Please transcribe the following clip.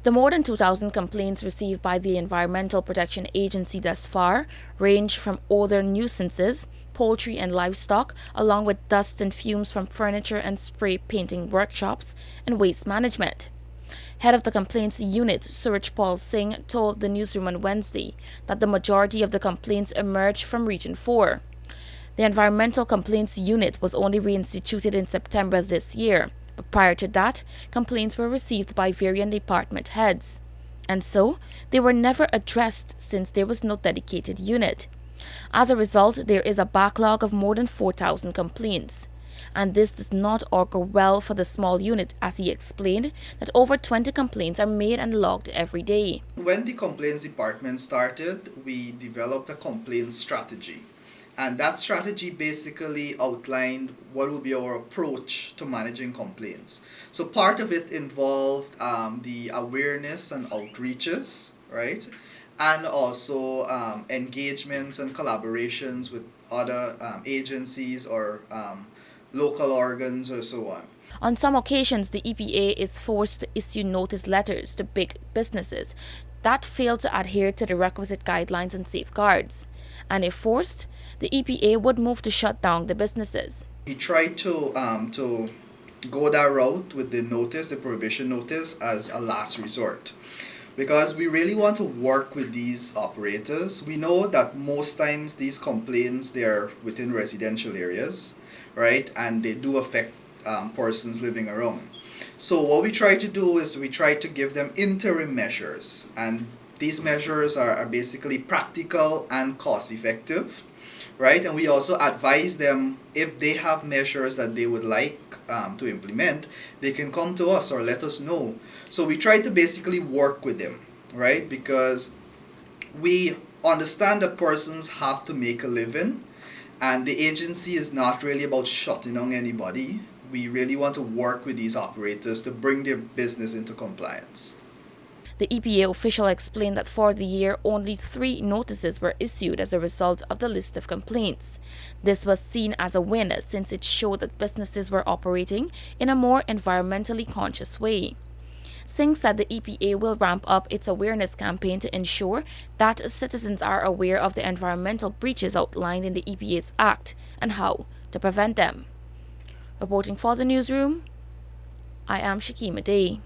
The more than 2,000 complaints received by the Environmental Protection Agency thus far range from odor nuisances, poultry and livestock, along with dust and fumes from furniture and spray painting workshops, and waste management. Head of the complaints unit, Surijpaul Singh, told the newsroom on Wednesday that the majority of the complaints emerged from Region 4. The Environmental Complaints Unit was only reinstituted in September this year, but prior to that, complaints were received by varying department heads. And so, they were never addressed since there was no dedicated unit. As a result, there is a backlog of more than 4,000 complaints. And this does not augur well for the small unit, as he explained that over 20 complaints are made and logged every day. When the complaints department started, we developed a complaints strategy. And that strategy basically outlined what will be our approach to managing complaints. So part of it involved the awareness and outreaches, right? And also engagements and collaborations with other agencies or local organs or so on. On some occasions, the EPA is forced to issue notice letters to big businesses that fail to adhere to the requisite guidelines and safeguards. And if forced, the EPA would move to shut down the businesses. We tried to go that route with the notice, the prohibition notice, as a last resort. Because we really want to work with these operators. We know that most times these complaints, they are within residential areas, right? And they do affect persons living around. So what we try to do is we try to give them interim measures. And these measures are basically practical and cost effective, right? And we also advise them, if they have measures that they would like to implement, they can come to us or let us know. So we try to basically work with them, right? Because we understand that persons have to make a living, and the agency is not really about shutting down anybody. We really want to work with these operators to bring their business into compliance. The EPA official explained that for the year, only 3 notices were issued as a result of the list of complaints. This was seen as a win since it showed that businesses were operating in a more environmentally conscious way. Singh said the EPA will ramp up its awareness campaign to ensure that citizens are aware of the environmental breaches outlined in the EPA's Act and how to prevent them. Reporting for the newsroom, I am Shakima Day.